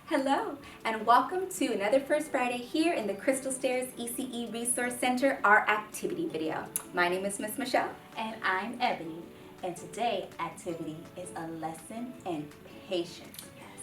Hello, and welcome to another First Friday here in the Crystal Stairs ECE Resource Center, our activity video. My name is Miss Michelle. And I'm Ebony, and today's activity is a lesson in patience.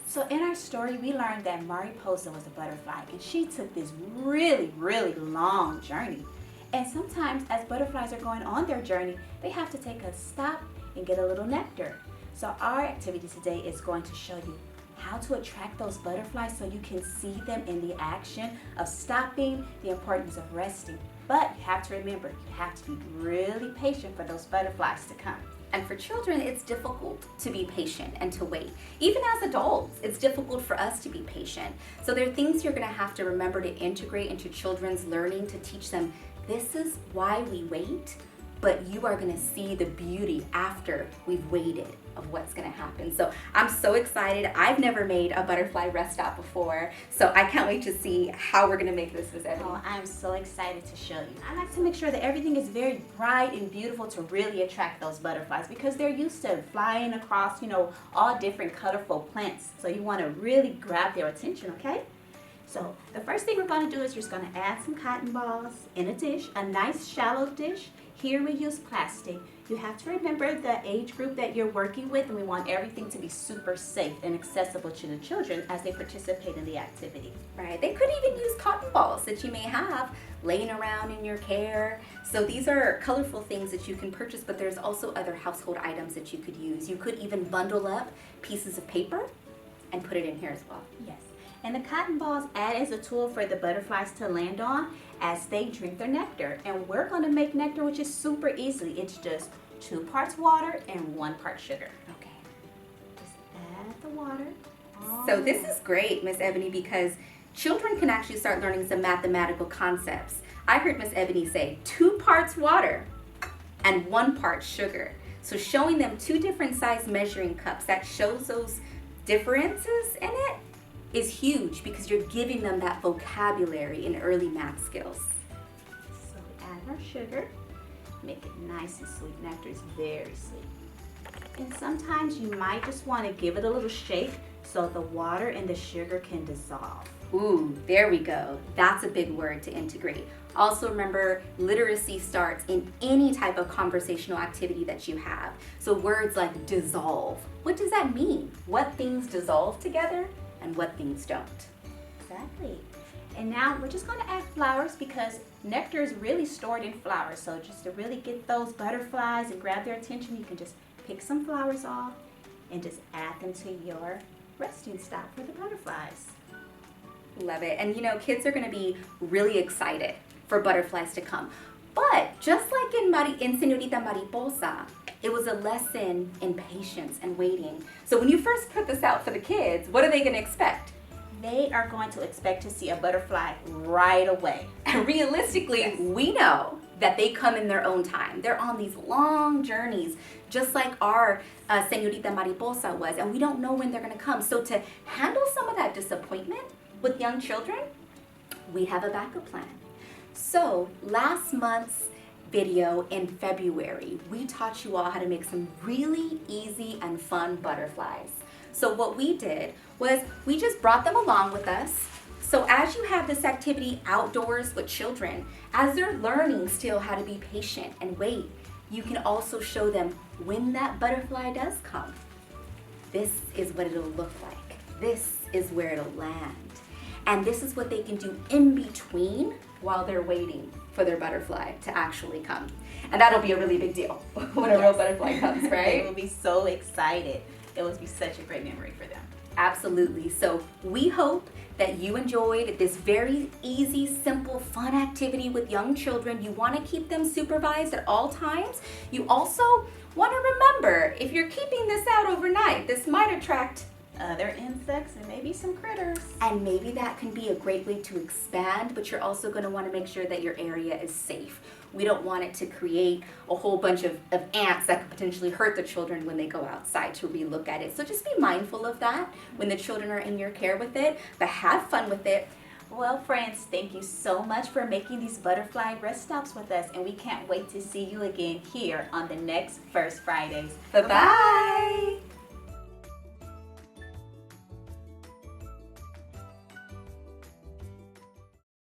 So in our story, we learned that Mariposa was a butterfly, and she took this really long journey. And sometimes as butterflies are going on their journey, they have to take a stop and get a little nectar. So our activity today is going to show you how to attract those butterflies so you can see them in the action of stopping, the importance of resting. But you have to remember, you have to be really patient for those butterflies to come. And for children, it's difficult to be patient and to wait. Even as adults, it's difficult for us to be patient. So there are things you're going to have to remember to integrate into children's learning to teach them this is why we wait, but you are going to see the beauty after we've waited of what's going to happen. So I'm so excited. I've never made a butterfly rest stop before, so I can't wait to see how we're going to make this, Miss Ebony. Oh, I'm so excited to show you. I like to make sure that everything is very bright and beautiful to really attract those butterflies because they're used to flying across, all different colorful plants. So you want to really grab their attention, okay? So the first thing we're going to do is you're just going to add some cotton balls in a dish, a nice shallow dish. Here we use plastic. You have to remember the age group that you're working with, and we want everything to be super safe and accessible to the children as they participate in the activity. Right, they could even use cotton balls that you may have laying around in your care. So these are colorful things that you can purchase, but there's also other household items that you could use. You could even bundle up pieces of paper and put it in here as well. Yes. And the cotton balls add as a tool for the butterflies to land on as they drink their nectar. And we're going to make nectar, which is super easy. It's just 2 parts water and 1 part sugar. Okay. Just add the water. So this is great, Miss Ebony, because children can actually start learning some mathematical concepts. I heard Miss Ebony say 2 parts water and 1 part sugar. So showing them 2 different size measuring cups, that shows those differences in it, is huge because you're giving them that vocabulary and early math skills. So we add our sugar, make it nice and sweet. Nectar is very sweet. And sometimes you might just want to give it a little shake so the water and the sugar can dissolve. Ooh, there we go. That's a big word to integrate. Also remember, literacy starts in any type of conversational activity that you have. So words like dissolve. What does that mean? What things dissolve together and what things don't? Exactly. And now we're just going to add flowers because nectar is really stored in flowers. So just to really get those butterflies and grab their attention, you can just pick some flowers off and just add them to your resting stop for the butterflies. Love it. And kids are going to be really excited for butterflies to come. But just like in Señorita Mariposa, it was a lesson in patience and waiting. So when you first put this out for the kids, what are they going to expect? They are going to expect to see a butterfly right away. And realistically, yes, we know that they come in their own time. They're on these long journeys, just like our Señorita Mariposa was, and we don't know when they're going to come. So to handle some of that disappointment with young children, we have a backup plan. So last month's video in February, we taught you all how to make some really easy and fun butterflies. So what we did was we just brought them along with us. So as you have this activity outdoors with children, as they're learning still how to be patient and wait, you can also show them when that butterfly does come. This is what it'll look like. This is where it'll land. And this is what they can do in between while they're waiting for their butterfly to actually come. And that'll be a really big deal when a real butterfly comes, right? They will be so excited. It will be such a great memory for them. Absolutely. So we hope that you enjoyed this very easy, simple, fun activity with young children. You want to keep them supervised at all times. You also want to remember, if you're keeping this out overnight, this might attract other insects and maybe some critters. And maybe that can be a great way to expand, but you're also going to want to make sure that your area is safe. We don't want it to create a whole bunch of ants that could potentially hurt the children when they go outside to relook at it. So just be mindful of that when the children are in your care with it, but have fun with it. Well, friends, thank you so much for making these butterfly rest stops with us, and we can't wait to see you again here on the next First Fridays. Bye-bye.